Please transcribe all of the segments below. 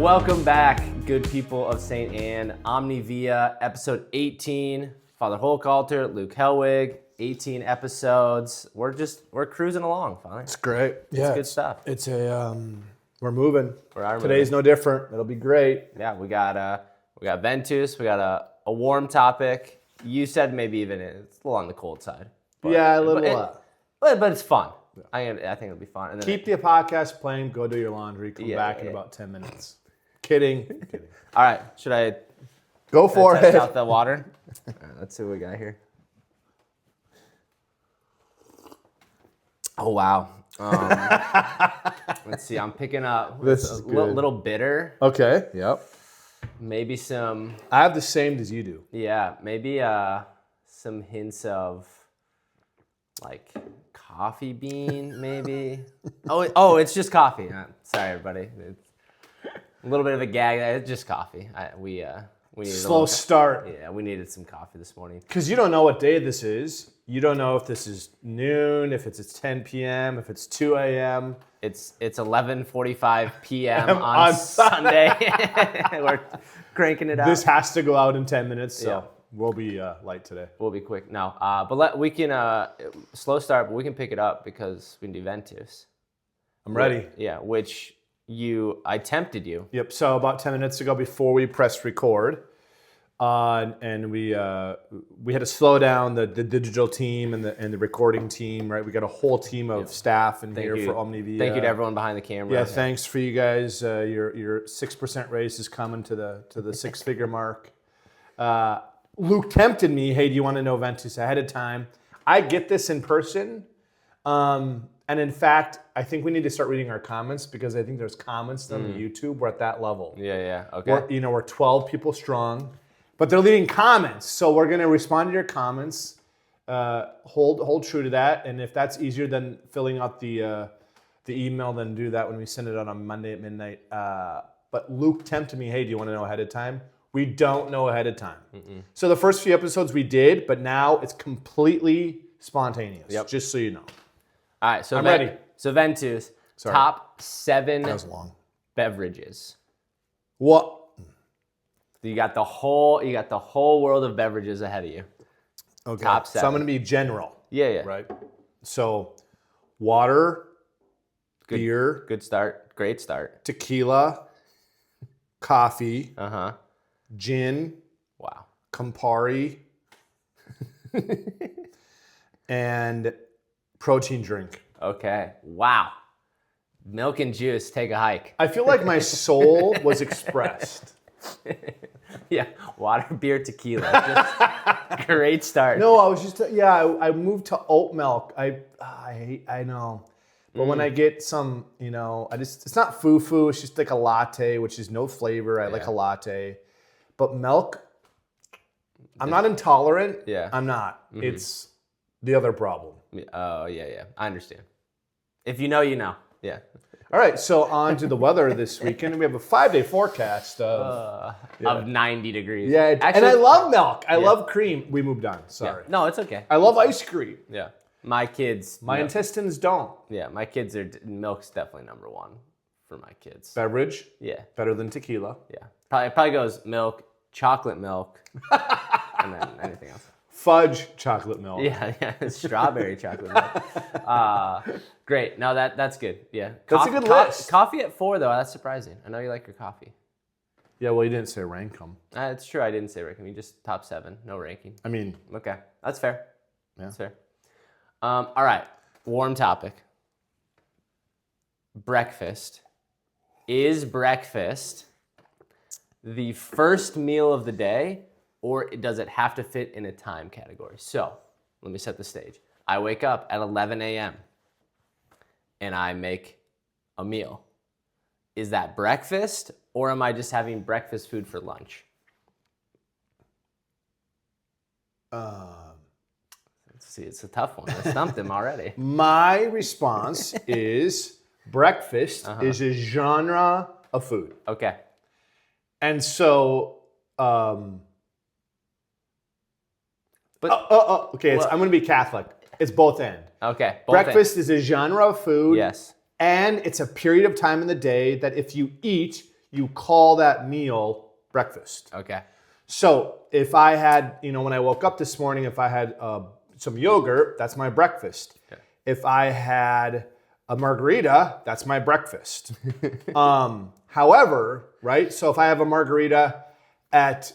Welcome back, good people of St. Anne. Omni Via, episode 18. Father Hochhalter, Luke Hellwig, 18 episodes. We're cruising along, Father. It's great. It's good stuff. It's we're moving. Today's moving. No different. It'll be great. Yeah, we got Ventus. We got a warm topic. You said maybe even it's a little on the cold side. But, yeah, a little. But it's fun. Yeah. I think it'll be fun. And then keep the podcast playing. Go do your laundry. Come back in about 10 minutes. Kidding. All right. Should I go for it? Test out the water. All right, let's see what we got here. Oh wow. Let's see. I'm picking up this is a little bitter. Okay. Yep. Maybe some. I have the same as you do. Yeah. Maybe some hints of like coffee bean. Maybe. Oh, it's just coffee. Sorry, everybody. It's a little bit of a gag. It's just coffee. We needed slow start. Yeah, we needed some coffee this morning. Because you don't know what day this is. You don't know if this is noon, if it's 10 p.m., if it's 2 a.m. It's 11:45 p.m. on Sunday. We're cranking it out. This has to go out in 10 minutes, so we'll be light today. We'll be quick. No, but we can slow start, but we can pick it up because we can do Ventus. I'm ready. Yeah, which I tempted you. Yep. So about 10 minutes ago, before we pressed record, and we had to slow down the digital team and the recording team. Right. We got a whole team of staff in here for Omni Via. Thank you to everyone behind the camera. Yeah. Thanks for you guys. Your 6% raise is coming to the six-figure mark. Luke tempted me. Hey, do you want to know Ventus ahead of time? I get this in person. And in fact, I think we need to start reading our comments because I think there's comments on YouTube. We're at that level. Yeah. Okay. We're 12 people strong, but they're leaving comments. So we're going to respond to your comments. Hold true to that. And if that's easier than filling out the email, then do that when we send it out on Monday at midnight. But Luke tempted me, hey, do you want to know ahead of time? We don't know ahead of time. Mm-mm. So the first few episodes we did, but now it's completely spontaneous. Yep. Just so you know. All right, so I'm ready. So Ventus, top 7 that was long. Beverages. What? You got the whole world of beverages ahead of you. Okay. Top 7. So I'm going to be general. Yeah. Right. So, water, beer, good start, great start. Tequila, coffee, gin, wow, Campari, and protein drink. Okay. Wow. Milk and juice, take a hike. I feel like my soul was expressed. Yeah. Water, beer, tequila. Just great start. No, I was just, I moved to oat milk. I know. But when I get some, it's not foo-foo. It's just like a latte, which is no flavor. I like a latte. But milk, I'm not intolerant. Yeah. I'm not. Mm-hmm. It's the other problem. Oh, yeah. I understand. If you know, you know. Yeah. All right, so on to the weather this weekend. We have a 5-day forecast of 90 degrees. Yeah, actually, and I love milk. I love cream. We moved on. Sorry. Yeah. No, it's okay. I love ice cream. Yeah. My kids. My intestines don't. Yeah, my kids are. Milk's definitely number one for my kids. Beverage? Yeah. Better than tequila? Yeah. Probably goes milk, chocolate milk, and then anything else. Fudge chocolate milk. Yeah. Strawberry chocolate milk. Great. No, that's good. Yeah. That's a good list. Coffee at 4, though. That's surprising. I know you like your coffee. Yeah, well, you didn't say rank them. It's true. I didn't say ranking. You just top 7. No ranking. I mean. Okay. That's fair. Yeah. That's fair. All right. Warm topic. Breakfast. Is breakfast the first meal of the day, or does it have to fit in a time category? So, let me set the stage. I wake up at 11 a.m. and I make a meal. Is that breakfast, or am I just having breakfast food for lunch? Let's see, it's a tough one. I stumped him already. My response is breakfast is a genre of food. Okay. And so, okay, I'm going to be Catholic. It's both end. Okay. Breakfast is a genre of food. Yes. And it's a period of time in the day that if you eat, you call that meal breakfast. Okay. So if I had, when I woke up this morning, if I had some yogurt, that's my breakfast. Okay. If I had a margarita, that's my breakfast. However, right? So if I have a margarita at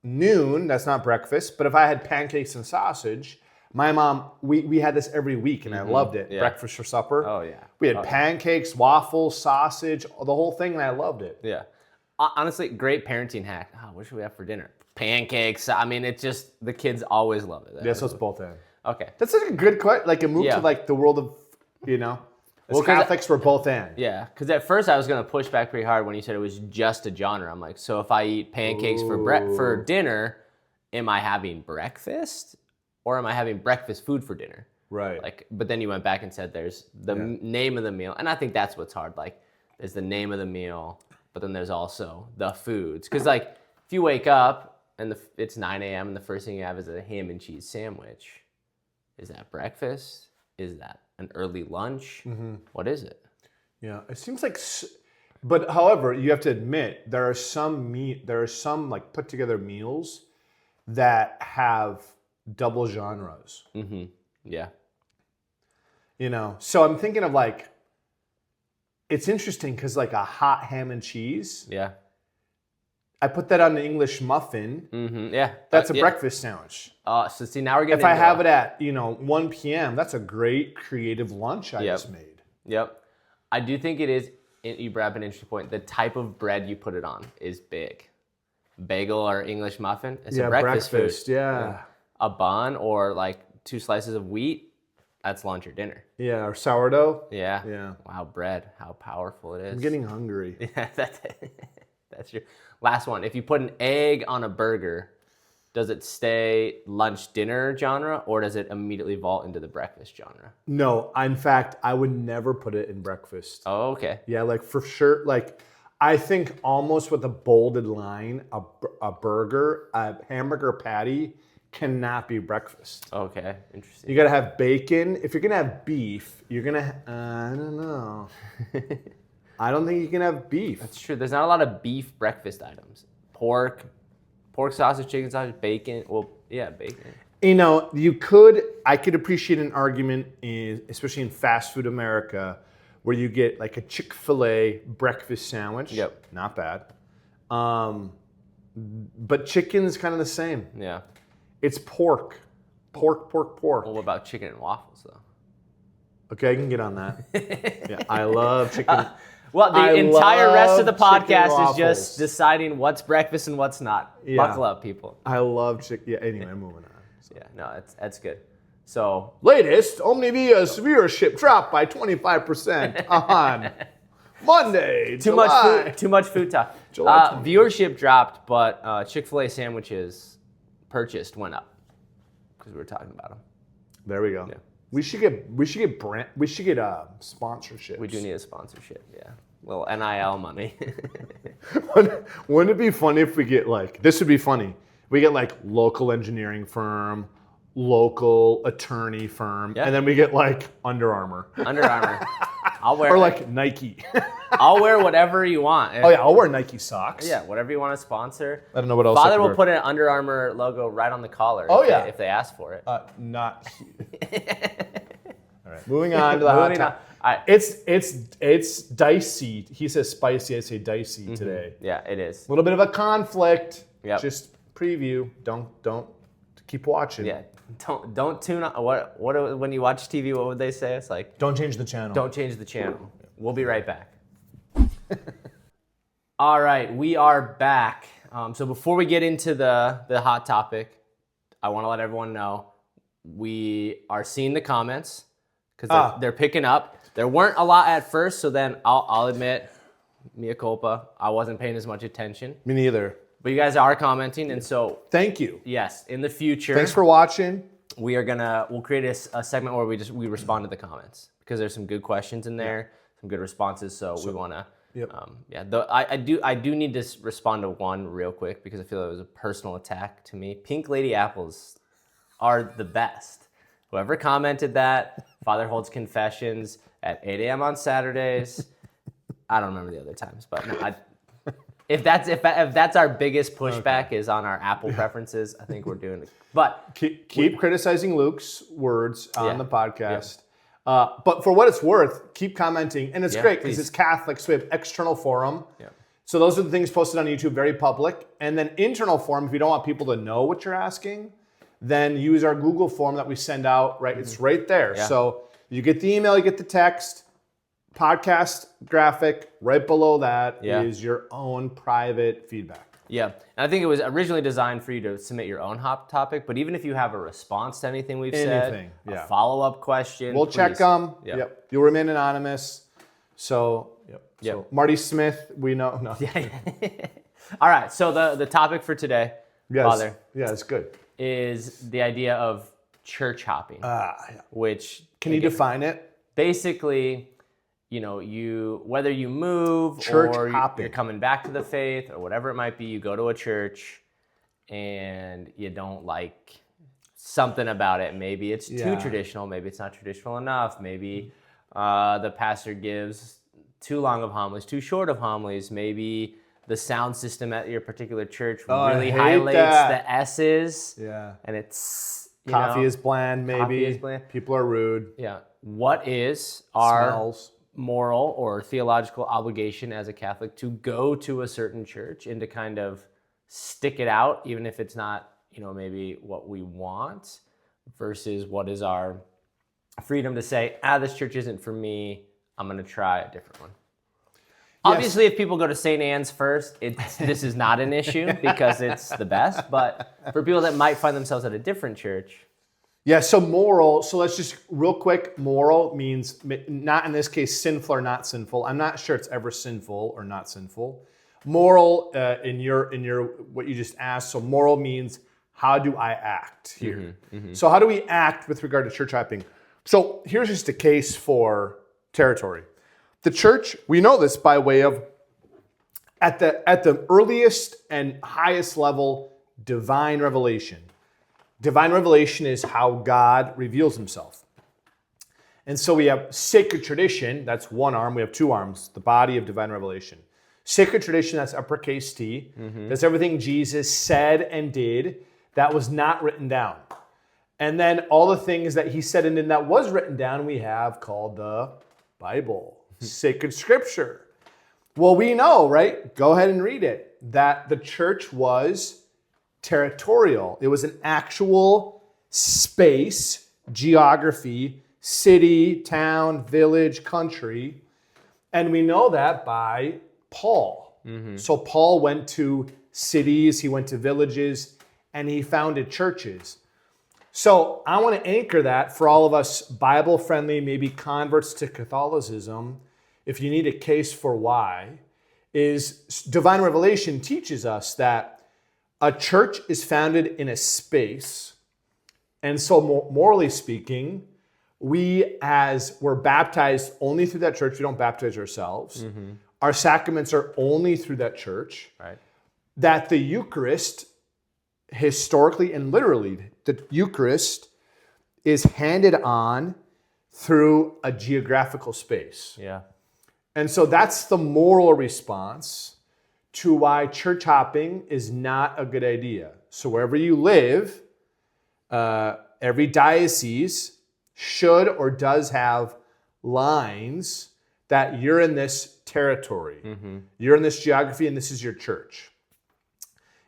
noon, that's not breakfast. But if I had pancakes and sausage, my mom, we had this every week and I loved it. Yeah. Breakfast for supper. Oh, yeah. We had pancakes, waffles, sausage, the whole thing, and I loved it. Yeah. Honestly, great parenting hack. Oh, what should we have for dinner? Pancakes. I mean, it's just, the kids always love it. Yeah, so it's both in. Okay. That's like a good question. Like a move to like the world of, as Catholics, we're both in. Yeah, because at first I was going to push back pretty hard when you said it was just a genre. I'm like, so if I eat pancakes for dinner, am I having breakfast or am I having breakfast food for dinner? Right. But then you went back and said there's the name of the meal. And I think that's what's hard. Like, there's the name of the meal, but then there's also the foods. Because, like, if you wake up and it's 9 a.m. and the first thing you have is a ham and cheese sandwich, is that breakfast? Is that an early lunch? Mm-hmm. What is it? Yeah, it seems like, but however, you have to admit there are some like put together meals that have double genres. Mm-hmm. Yeah. So I'm thinking of like, it's interesting because like a hot ham and cheese. Yeah. I put that on an English muffin. Mm-hmm. Yeah. That's a breakfast sandwich. So see, now we're getting If I have it at 1 p.m., that's a great creative lunch I just made. Yep. I do think it is. You brought up an interesting point. The type of bread you put it on is big. Bagel or English muffin. It's a breakfast food. Yeah. A bun or like 2 slices of wheat. That's lunch or dinner. Yeah, or sourdough. Yeah. Yeah. Wow, bread. How powerful it is. I'm getting hungry. Yeah, that's your last one. If you put an egg on a burger, does it stay lunch dinner genre or does it immediately vault into the breakfast genre? No, in fact, I would never put it in breakfast. Oh, okay. Yeah, like for sure. Like I think almost with a bolded line, a burger, a hamburger patty cannot be breakfast. Okay, interesting. You got to have bacon. If you're gonna have beef, you're gonna. I don't know. I don't think you can have beef. That's true. There's not a lot of beef breakfast items. Pork sausage, chicken sausage, bacon. Well, yeah, bacon. I could appreciate an argument, especially in fast food America, where you get like a Chick-fil-A breakfast sandwich. Yep. Not bad. But chicken's kind of the same. Yeah. It's pork. Pork. Well, what about chicken and waffles, though? Okay, I can get on that. Yeah, I love chicken. Well, the entire rest of the podcast is just deciding what's breakfast and what's not. Yeah. Buckle up, people. I love chicken. Yeah, anyway, moving on. So. Yeah, no, that's good. So, latest, Omni Via's viewership dropped by 25% on Monday, too much food talk. Viewership dropped, but Chick-fil-A sandwiches purchased went up because we were talking about them. There we go. Yeah. We should get sponsorship. We do need a sponsorship, yeah. Little NIL money. Wouldn't it be funny if we get this would be funny. We get local engineering firm, local attorney firm, and then we get Under Armour. Under Armour. I'll wear or Nike. I'll wear whatever you want. Oh yeah, I'll wear Nike socks. Yeah, whatever you want to sponsor. I don't know what else. Father will put an Under Armour logo right on the collar. If they ask for it. Not. All right, moving on to the hot topic. Right. It's dicey. He says spicy. I say dicey today. Yeah, it is. A little bit of a conflict. Yep. Just preview. Don't keep watching. Yeah. Don't tune on. What when you watch TV? What would they say? It's like don't change the channel. Don't change the channel. We'll be right back. All right, we are back. So before we get into the hot topic, I want to let everyone know we are seeing the comments because they're picking up. There weren't a lot at first, so then I'll admit, mea culpa, I wasn't paying as much attention. Me neither. But you guys are commenting, and so thank you. Yes, in the future. Thanks for watching. We'll create a segment where we respond to the comments because there's some good questions in there, some good responses. So we want to. Yep. I do need to respond to one real quick because I feel it was a personal attack to me. Pink Lady apples are the best. Whoever commented that, Father holds confessions at 8 a.m. on Saturdays. I don't remember the other times, but no, if that's our biggest pushback is on our Apple preferences, I think we're doing it. But keep criticizing Luke's words on the podcast. But for what it's worth, keep commenting. And it's great because it's Catholic, so we have external forum. Yeah. So those are the things posted on YouTube, very public. And then internal forum, if you don't want people to know what you're asking, then use our Google form that we send out, right? It's right there. Yeah. So you get the email, you get the text, podcast graphic, right below that is your own private feedback. Yeah, and I think it was originally designed for you to submit your own hot topic, but even if you have a response to anything we've said, a follow-up question, we'll check them. Yep. You'll remain anonymous. So, So Marty Smith, we know. No. All right, so the topic for today, Father. Yeah, it's good. Is the idea of church hopping, which... Can you define it? Basically... whether you move church or hopping. You're coming back to the faith or whatever it might be, you go to a church and you don't like something about it. Maybe it's too traditional. Maybe it's not traditional enough. Maybe the pastor gives too long of homilies, too short of homilies. Maybe the sound system at your particular church really highlights the S's. Yeah. And it's... Coffee is bland, maybe. Coffee is bland. People are rude. Yeah. What is our... Smells. Moral or theological obligation as a Catholic to go to a certain church and to kind of stick it out, even if it's not, maybe what we want, versus what is our freedom to say, this church isn't for me, I'm going to try a different one. Yes. Obviously, if people go to St. Anne's first, this is not an issue because it's the best, but for people that might find themselves at a different church... Yeah, so moral, so let's just real quick, moral means not in this case sinful or not sinful. I'm not sure it's ever sinful or not sinful. Moral in your what you just asked, so moral means how do I act here? So how do we act with regard to church hopping? So here's just a case for territory. The church, we know this by way of at the earliest and highest level, divine revelation. Divine revelation is how God reveals himself. And so we have sacred tradition, that's one arm. We have two arms, the body of divine revelation. Sacred tradition, that's uppercase T. That's everything Jesus said and did that was not written down. And then all the things that he said and did that was written down, we have called the Bible, sacred scripture. Well, we know, right? Go ahead and read it, that the church was territorial. It was an actual space, geography, city, town, village, country. And we know that by Paul. So Paul went to cities, he went to villages, and he founded churches. So I want to anchor that for all of us Bible-friendly, maybe converts to Catholicism, if you need a case for why, is divine revelation teaches us that a church is founded in a space, and so morally speaking, we're baptized only through that church. We don't baptize ourselves. Our sacraments are only through that church. Right. That the Eucharist, historically and literally, the Eucharist is handed on through a geographical space. Yeah. And so that's the moral response to why church hopping is not a good idea. So wherever you live, every diocese should or does have lines that you're in this territory. You're in this geography and this is your church.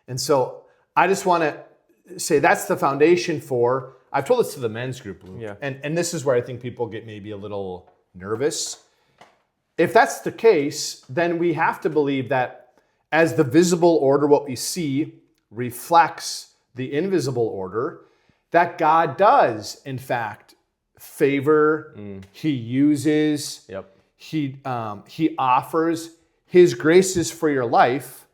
And so I just want to say that's the foundation for, I've told this to the men's group, Luke, and this is where I think people get maybe a little nervous. If that's the case, then we have to believe that as the visible order, what we see reflects the invisible order, that God does, in fact, favor, he uses, he offers his graces for your life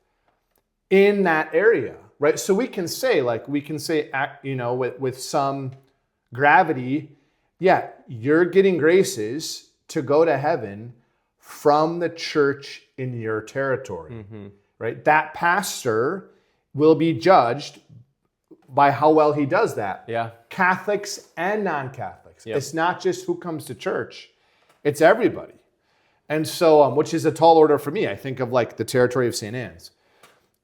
in that area, right? So we can say, with some gravity, you're getting graces to go to heaven from the church in your territory. Right? That pastor will be judged by how well he does that. Yeah. Catholics and non-Catholics. It's not just who comes to church. It's everybody. And so, which is a tall order for me. I think of like the territory of St. Anne's.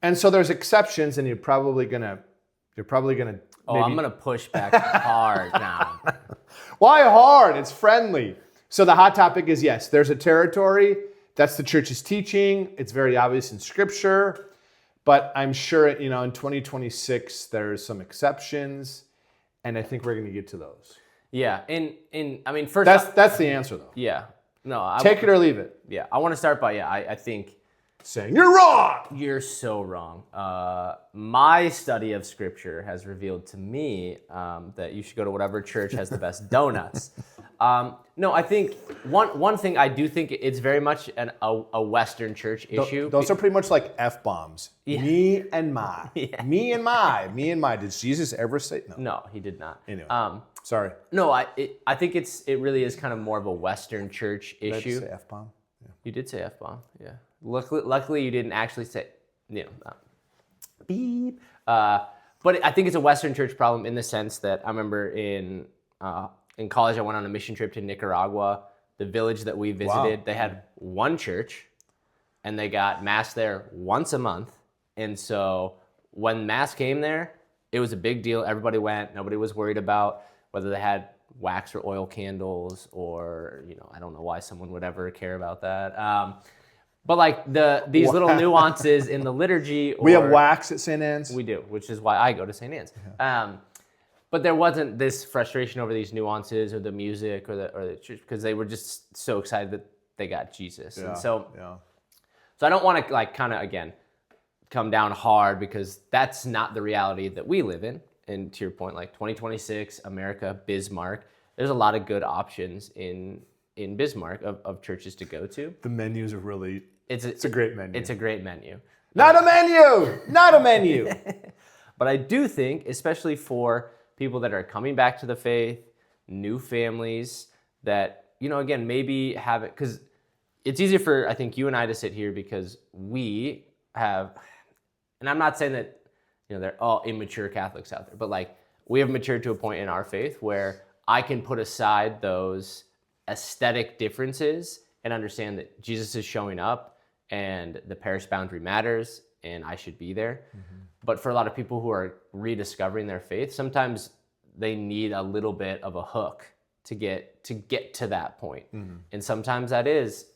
And so there's exceptions, and you're probably gonna. Oh, I'm gonna push back hard now. Why hard? It's friendly. So the hot topic is yes, there's a territory. That's the church's teaching. It's very obvious in Scripture, but I'm sure in 2026 there's some exceptions, and I think we're gonna get to those. Yeah, I mean, first That's the answer though. yeah, no, Take it or leave it. Yeah, I want to start by I think. Saying you're wrong. You're so wrong. My study of Scripture has revealed to me that you should go to whatever church has the best donuts. No, I think one thing I do think it's very much a Western church issue. Those are pretty much like F-bombs. Yeah. Me and my. Yeah. Me and my. Me and my. Did Jesus ever say no? No, he did not. Anyway, sorry. No, I think it really is kind of more of a Western church Did I issue. say F-bomb? Yeah. You did say F-bomb, yeah. Luckily you didn't actually say, beep. But I think it's a Western church problem in the sense that I remember in college I went on a mission trip to Nicaragua. The village that we visited, They had one church, and they got mass there once a month. And so when mass came there, it was a big deal. Everybody went. Nobody was worried about whether they had wax or oil candles, or I don't know why someone would ever care about that. But like these little nuances in the liturgy. We have wax at St. Anne's. We do, which is why I go to St. Anne's. But there wasn't this frustration over these nuances or the music or the church, because they were just so excited that they got Jesus. Yeah, and so I don't want to like kind of again come down hard, because that's not the reality that we live in. And to your point, like 2026, America, Bismarck, there's a lot of good options in Bismarck of churches to go to. The menus are really. It's a great menu. It's a great menu. Not a menu. Not a menu. But I do think, especially for people that are coming back to the faith, new families, that again maybe have it, because it's easier for I think you and I to sit here because we have, and I'm not saying that they're all immature Catholics out there, but like we have matured to a point in our faith where I can put aside those aesthetic differences and understand that Jesus is showing up and the parish boundary matters and I should be there. Mm-hmm. But for a lot of people who are rediscovering their faith, sometimes they need a little bit of a hook to get to that point. Mm-hmm. And sometimes that is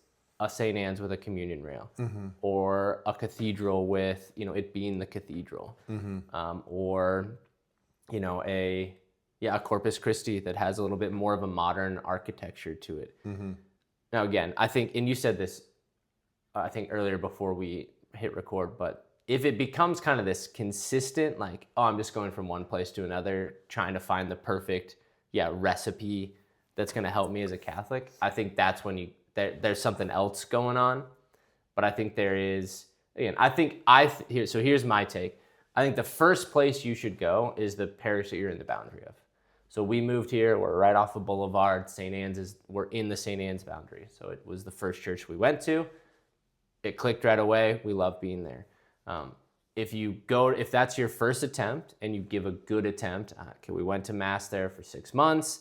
a St. Anne's with a communion rail, mm-hmm. or a cathedral with it being the cathedral, mm-hmm. Or a Corpus Christi that has a little bit more of a modern architecture to it. Mm-hmm. Now again, I think, and you said this I think earlier before we hit record, but if it becomes kind of this consistent, like, oh, I'm just going from one place to another, trying to find the perfect recipe that's going to help me as a Catholic, I think that's when there's something else going on. But I think there is, again, so here's my take. I think the first place you should go is the parish that you're in the boundary of. So we moved here, we're right off of Boulevard, St. Anne's we're in the St. Anne's boundary. So it was the first church we went to. It clicked right away. We love being there. If that's your first attempt and you give a good attempt, we went to Mass there for 6 months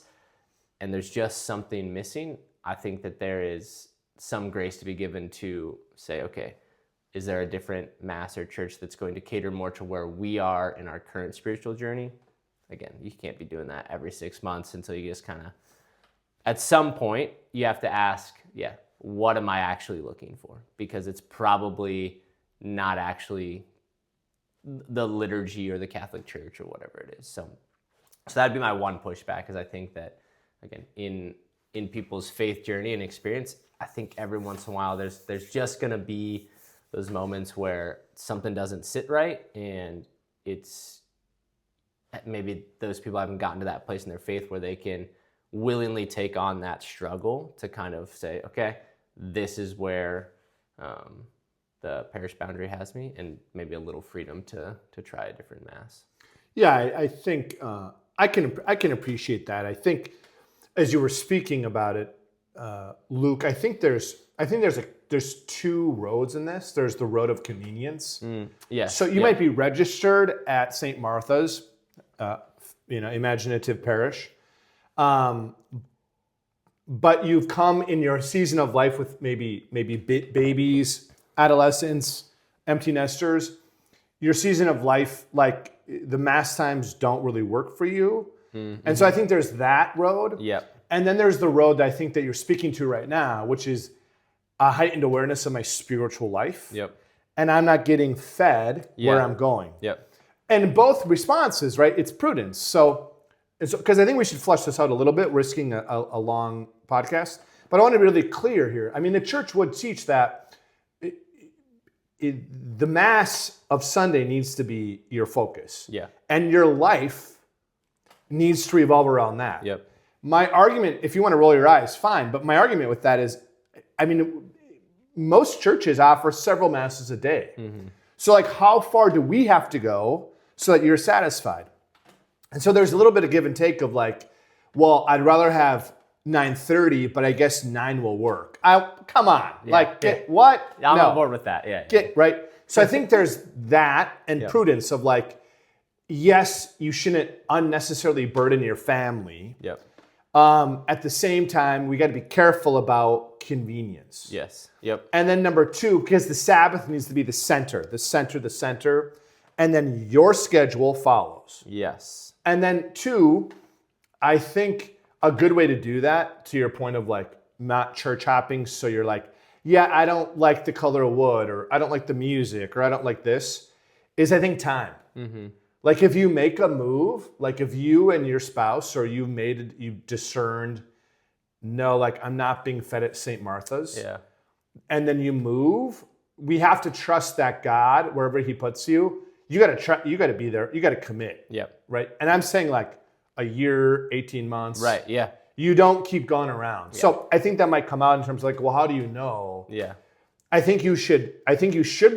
and there's just something missing, I think that there is some grace to be given to say, okay, is there a different Mass or church that's going to cater more to where we are in our current spiritual journey? Again, you can't be doing that every 6 months until you just kind of, at some point, you have to ask, what am I actually looking for? Because it's probably not actually the liturgy or the Catholic Church or whatever it is. So that'd be my one pushback, because I think that, again, in people's faith journey and experience, I think every once in a while there's just going to be those moments where something doesn't sit right, and it's maybe those people haven't gotten to that place in their faith where they can willingly take on that struggle to kind of say, okay, this is where the parish boundary has me, and maybe a little freedom to try a different Mass. Yeah, I think I can appreciate that. I think as you were speaking about it, Luke, I think there's two roads in this. There's the road of convenience. Yes. So you might be registered at St. Martha's, imaginative parish, but you've come in your season of life with maybe babies, adolescents, empty nesters. Your season of life, like the mass times don't really work for you. Mm-hmm. And so I think there's that road. Yep. And then there's the road that I think that you're speaking to right now, which is a heightened awareness of my spiritual life. Yep. And I'm not getting fed where I'm going. Yep. And both responses, right? It's prudence. So, because I think we should flesh this out a little bit, risking a long podcast. But I want to be really clear here. I mean, the church would teach that the Mass of Sunday needs to be your focus. Yeah. And your life needs to revolve around that. Yep. My argument, if you want to roll your eyes, fine. But my argument with that is, I mean, most churches offer several Masses a day. Mm-hmm. So like, how far do we have to go so that you're satisfied? And so there's a little bit of give and take of like, well, I'd rather have 9:30, but I guess 9 will work. Come on. Yeah, like, what? I'm on board with that. Yeah. Right? So I think there's that and prudence of like, yes, you shouldn't unnecessarily burden your family. Yep. At the same time, we got to be careful about convenience. Yes. Yep. And then number 2, because the Sabbath needs to be the center. And then your schedule follows. Yes. And then 2, I think a good way to do that, to your point of like not church hopping, so you're like, yeah, I don't like the color of wood, or I don't like the music, or I don't like this, is I think time. Mm-hmm. Like if you make a move, like if you and your spouse, or you've discerned, no, like I'm not being fed at St. Martha's. Yeah. And then you move, we have to trust that God, wherever he puts you, you got to be there. You got to commit. Yep. Right. And I'm saying like a year, 18 months. Right. Yeah. You don't keep going around. Yeah. So I think that might come out in terms of like, well, how do you know? Yeah. I think you should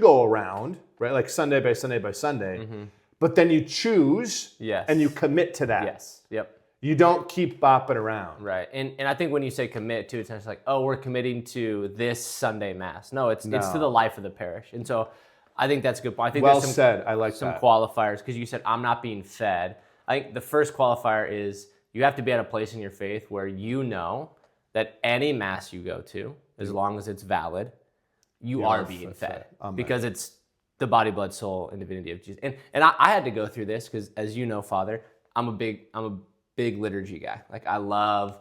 go around, right? Like Sunday by Sunday by Sunday. Mm-hmm. But then you choose and you commit to that. Yes. Yep. You don't keep bopping around. Right. And I think when you say commit too, it's just like, oh, we're committing to this Sunday Mass. No, it's to the life of the parish. And so I think that's a good point. I think well said. I like some qualifiers, because you said I'm not being fed. I think the first qualifier is you have to be at a place in your faith where you know that any Mass you go to, as long as it's valid, you are being fed. Because it's the body, blood, soul, and divinity of Jesus. And I had to go through this because, as you know, Father, I'm a big liturgy guy. Like, I love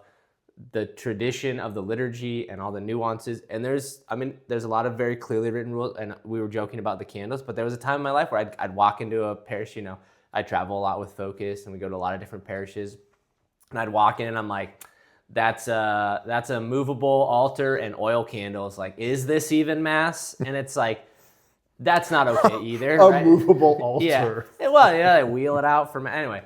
the tradition of the liturgy and all the nuances. And there's a lot of very clearly written rules. And we were joking about the candles, but there was a time in my life where I'd walk into a parish. You know, I travel a lot with Focus, and we go to a lot of different parishes. And I'd walk in, and I'm like, that's a movable altar and oil candles. Like, is this even Mass? And it's like, that's not okay either. A movable altar. Yeah. Well, yeah, they wheel it out for anyway.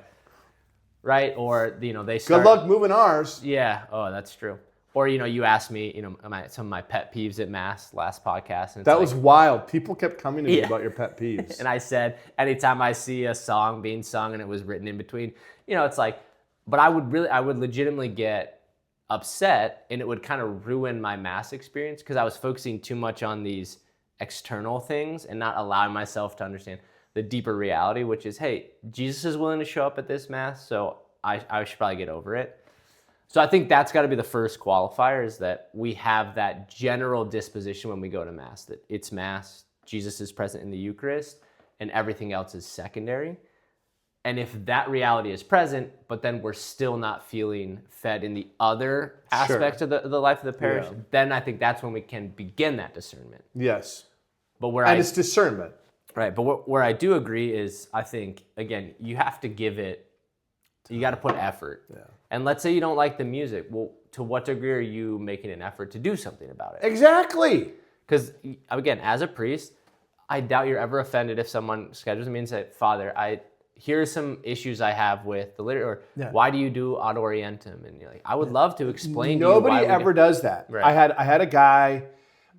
Right? Or, they start... Good luck moving ours. Yeah. Oh, that's true. Or, you asked me, some of my pet peeves at Mass last podcast. And that was wild. People kept coming to me about your pet peeves. And I said, anytime I see a song being sung and it was written in between, it's like, but I would legitimately get upset, and it would kind of ruin my Mass experience because I was focusing too much on these external things and not allowing myself to understand the deeper reality, which is, hey, Jesus is willing to show up at this Mass, so I should probably get over it. So I think that's got to be the first qualifier, is that we have that general disposition when we go to Mass, that it's Mass, Jesus is present in the Eucharist, and everything else is secondary. And if that reality is present, but then we're still not feeling fed in the other aspects of the life of the parish, then I think that's when we can begin that discernment. Yes. But it's discernment. Right, but where I do agree is, I think, again, you have to give it, you got to put effort. Yeah. And let's say you don't like the music. Well, to what degree are you making an effort to do something about it? Exactly. Because, again, as a priest, I doubt you're ever offended if someone schedules me and says, Father, here's some issues I have with the liturgy, or why do you do Ad Orientem? And you're like, I would love to explain to you why Nobody ever does that. Right. I had a guy,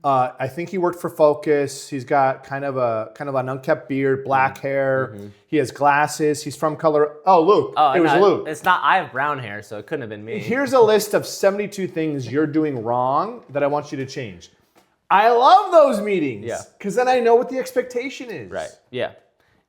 I think he worked for Focus. He's got kind of an unkept beard, black hair. Mm-hmm. He has glasses. He's from Colorado. Oh, Luke. It was Luke. It's not, I have brown hair, so it couldn't have been me. Here's a list of 72 things you're doing wrong that I want you to change. I love those meetings. Because then I know what the expectation is. Right. Yeah.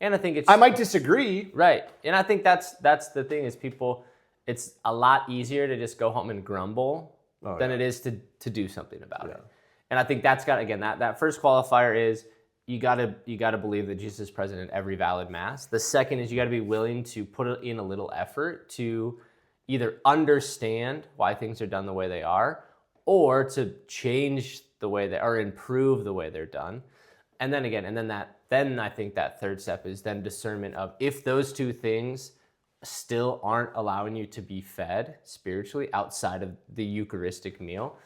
And I think I might disagree. Right. And I think that's the thing, is people, it's a lot easier to just go home and grumble than it is to do something about it. And I think that's got, again, that first qualifier is you gotta believe that Jesus is present in every valid mass. The second is you gotta be willing to put in a little effort to either understand why things are done the way they are, or to change the way they or improve the way they're done. And then again, then I think that third step is then discernment of if those two things still aren't allowing you to be fed spiritually outside of the Eucharistic meal,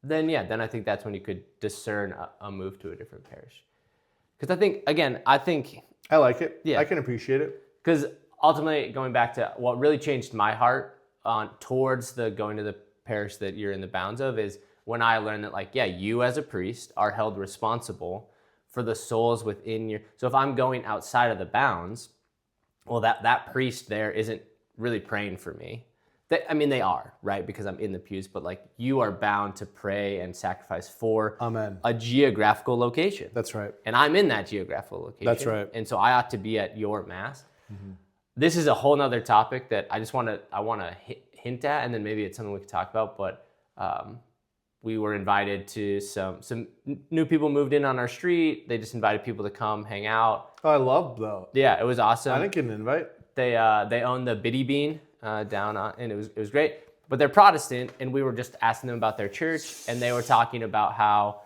then I think that's when you could discern a move to a different parish. Because I think I like it. Yeah. I can appreciate it. Because ultimately, going back to what really changed my heart towards the going to the parish that you're in the bounds of is when I learned that, you as a priest are held responsible for the souls within your. So if I'm going outside of the bounds, well, that priest there isn't really praying for me. They are, right? Because I'm in the pews, but you are bound to pray and sacrifice for Amen. a geographical location. That's right. And I'm in that geographical location. That's right. And so I ought to be at your mass. Mm-hmm. This is a whole nother topic that I want to hint at, and then maybe it's something we could talk about. But we were invited to some new people moved in on our street. They just invited people to come hang out. Oh, I love though. Yeah, it was awesome. I didn't get an invite. They own the Biddy Bean down on, and it was great. But they're Protestant, and we were just asking them about their church, and they were talking about how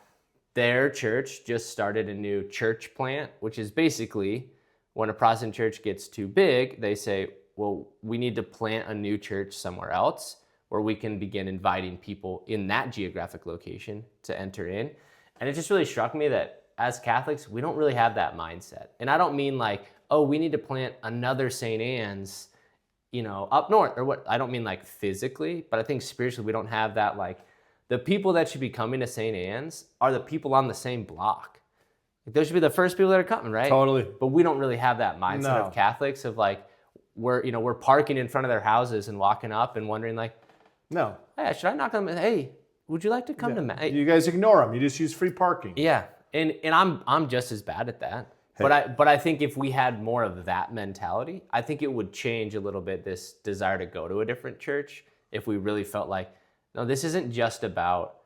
their church just started a new church plant, which is basically when a Protestant church gets too big, they say, well, we need to plant a new church somewhere else where we can begin inviting people in that geographic location to enter in. And it just really struck me that as Catholics, we don't really have that mindset. And I don't mean we need to plant another St. Anne's, up north or what. I don't mean physically, but I think spiritually we don't have that. The people that should be coming to St. Anne's are the people on the same block. Those should be the first people that are coming, right? Totally. But we don't really have that mindset of Catholics of we're parking in front of their houses and walking up and wondering no. Hey, should I knock on them? Hey, would you like to come to mass? You guys ignore them. You just use free parking. Yeah, and I'm just as bad at that. Hey. But I think if we had more of that mentality, I think it would change a little bit this desire to go to a different church. If we really felt no, this isn't just about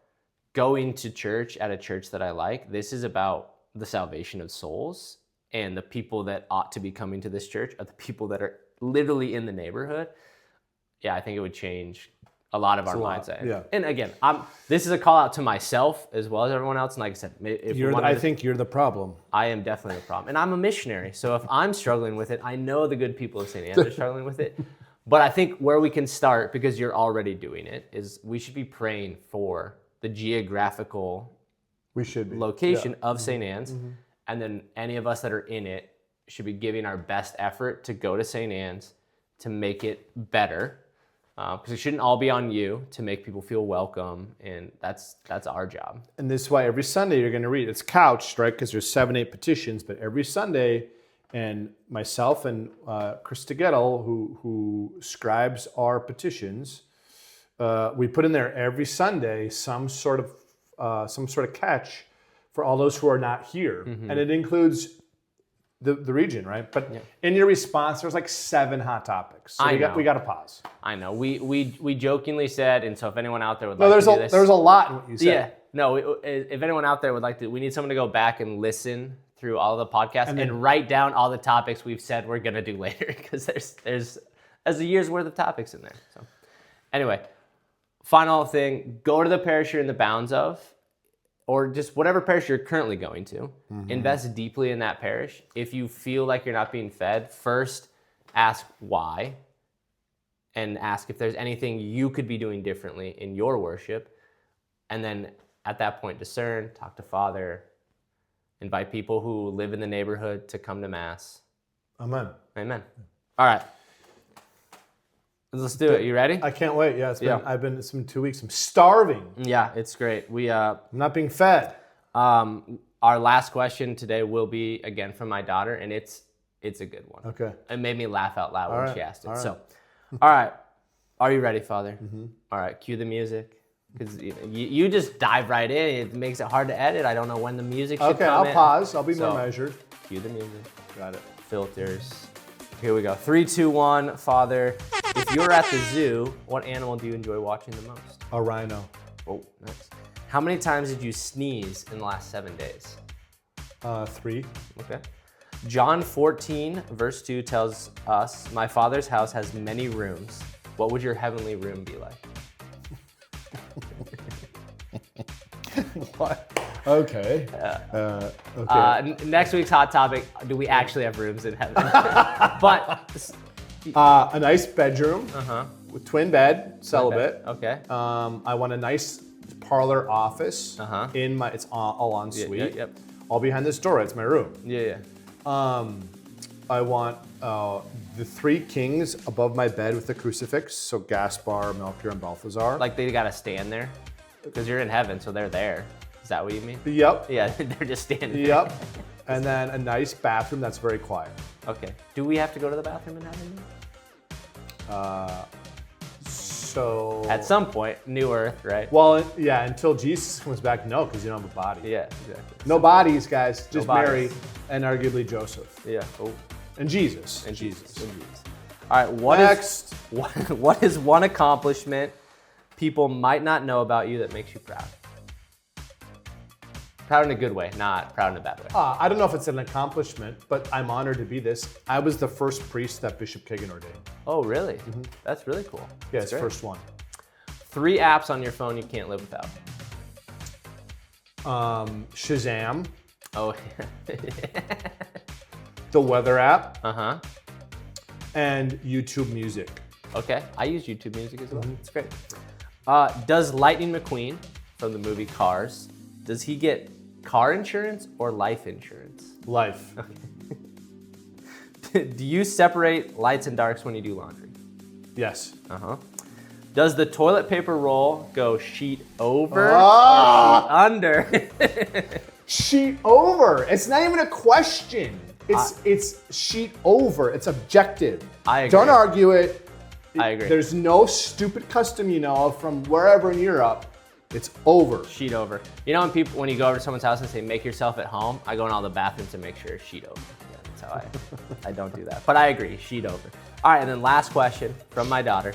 going to church at a church that I like. This is about the salvation of souls, and the people that ought to be coming to this church are the people that are literally in the neighborhood. Yeah, I think it would change a lot of our mindset. Yeah. And again, this is a call out to myself as well as everyone else. And like I said, I think you're the problem. I am definitely the problem. And I'm a missionary. So if I'm struggling with it, I know the good people of St. Anne's are struggling with it. But I think where we can start, because you're already doing it, is we should be praying for the geographical location of St. Anne's. Mm-hmm. And then any of us that are in it should be giving our best effort to go to St. Anne's to make it better. Because it shouldn't all be on you to make people feel welcome, and that's our job. And this is why every Sunday you're going to read. It's couched, right? Because there's 7-8 petitions, but every Sunday, and myself and Chris Tegettle, who scribes our petitions, we put in there every Sunday some sort of catch for all those who are not here, and it includes the region, right? But in your response, there's 7 hot topics. So we got to pause. I know. We jokingly said, and so if anyone out there would like to do this. There's a lot in what you said. Yeah. No, if anyone out there would like to, we need someone to go back and listen through all the podcasts and write down all the topics we've said we're going to do later, because there's a year's worth of topics in there. So anyway, final thing, go to the parish you're in the bounds of, or just whatever parish you're currently going to. Invest deeply in that parish. If you feel like you're not being fed, first ask why, and ask if there's anything you could be doing differently in your worship. And then at that point, discern, talk to Father, invite people who live in the neighborhood to come to Mass. Amen. Amen. All right. Let's do it. You ready? I can't wait. Yeah, it's been 2 weeks. I'm starving. Yeah, it's great. I'm not being fed. Our last question today will be again from my daughter, and it's a good one. Okay. It made me laugh out loud when she asked it. All right. So, all right. Are you ready, Father? All right. Cue the music, because you just dive right in. It makes it hard to edit. I don't know when the music should come in. I'll pause. I'll be more measured. Cue the music. Got it. Filters. Here we go. 3, 2, 1. Father. If you're at the zoo, what animal do you enjoy watching the most? A rhino. Oh, nice. How many times did you sneeze in the last 7 days? 3. Okay. John 14, verse 2 tells us, my Father's house has many rooms. What would your heavenly room be like? What? Okay. Next week's hot topic, do we actually have rooms in heaven? But A nice bedroom with twin bed, celibate. Okay. I want a nice parlor office in my. It's all en suite. Yep. All behind this door. It's my room. Yeah. I want the 3 kings above my bed with the crucifix. So Gaspar, Melchior, and Balthazar. Like they gotta stand there? Because you're in heaven, so they're there. Is that what you mean? Yep. Yeah, they're just standing there. Yep. And then a nice bathroom that's very quiet. Okay. Do we have to go to the bathroom in heaven? So At some point, new earth, right? well, yeah, until Jesus comes back, no, because you don't have a body. Yeah, exactly. No bodies, guys. Just Mary bodies. and arguably Joseph Yeah. Oh. and Jesus. And Jesus. All right. Next. What is one accomplishment people might not know about you that makes you proud? Proud in a good way, not proud in a bad way. I don't know if it's an accomplishment, but I'm honored to be this. I was the first priest that Bishop Kagan ordained. Oh, really? That's really cool. Yeah, That's his great. first one. 3 apps on your phone you can't live without. Shazam, Oh, the weather app, and YouTube Music. Okay, I use YouTube Music as well. It's great. Does Lightning McQueen from the movie Cars, does he get car insurance or life insurance? Life. Do you separate lights and darks when you do laundry? Yes. Does the toilet paper roll go sheet over or sheet under? Sheet over. It's not even a question. It's sheet over. It's objective. I agree. Don't argue it. I agree. There's no stupid custom you know of from wherever in Europe. It's over. Sheet over. You know when you go over to someone's house and say, make yourself at home, I go in all the bathrooms to make sure it's sheet over. Yeah, that's how I don't do that. But I agree, sheet over. All right, and then last question from my daughter.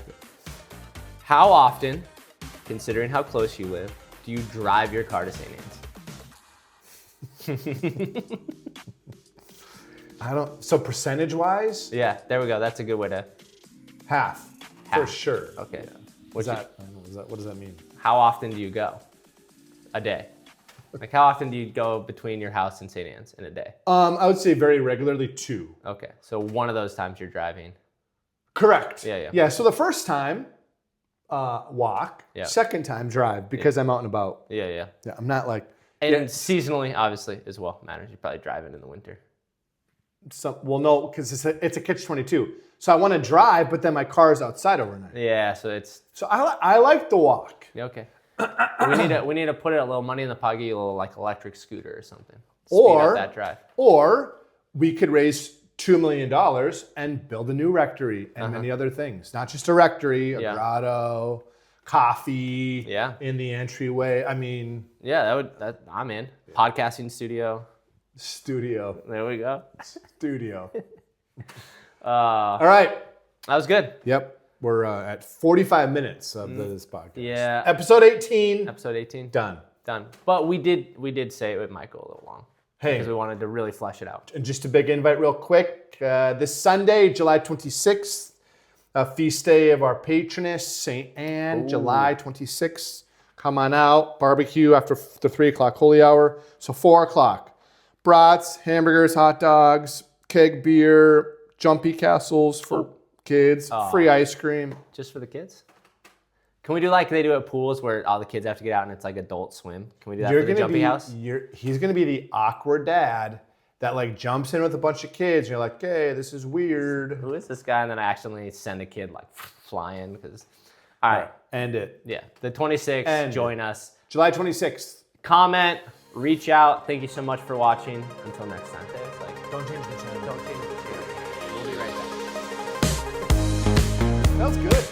How often, considering how close you live, do you drive your car to St. Anne's? So percentage wise? Yeah, there we go. That's a good way to. Half. For sure. Okay. What does that mean? How often do you go? A day. Like how often do you go between your house and St. Anne's in a day? I would say very regularly 2. Okay, so one of those times you're driving. Correct. Yeah. Yeah, so the first time, walk. Yeah. Second time, drive, because I'm out and about. Yeah. Yeah, I'm not like... And seasonally, obviously, as well matters. You're probably driving in the winter. No, because it's a catch-22. So I want to drive, but then my car is outside overnight. Yeah, so it's... So I like the walk. Okay. we need to put a little money in the pocket, a little like electric scooter or something. Or speed up that drive. Or we could raise $2 million and build a new rectory and many other things. Not just a rectory, a grotto, coffee in the entryway. I mean... Yeah, I'm in. Podcasting studio. Studio. There we go. Studio. All right. That was good. Yep. We're at 45 minutes of this podcast. Yeah. Episode 18. Episode 18. Done. But we did say it might go a little long. Hey. Because we wanted to really flesh it out. And just a big invite real quick. This Sunday, July 26th, a feast day of our patroness, St. Anne, July 26th. Come on out. Barbecue after the 3 o'clock holy hour. So 4 o'clock. Brats, hamburgers, hot dogs, keg beer, jumpy castles for kids, free ice cream. Just for the kids? Can we do like they do at pools where all the kids have to get out and it's like adult swim? Can we do that for the jumpy house? He's going to be the awkward dad that like jumps in with a bunch of kids. And you're like, hey, this is weird. Who is this guy? And then I accidentally send a kid like flying because... All right. End it. Yeah. The 26th, join us. July 26th. Comment, reach out. Thank you so much for watching. Until next time. It's like, Don't change the channel. don't change the channel. We'll be right back. That was good.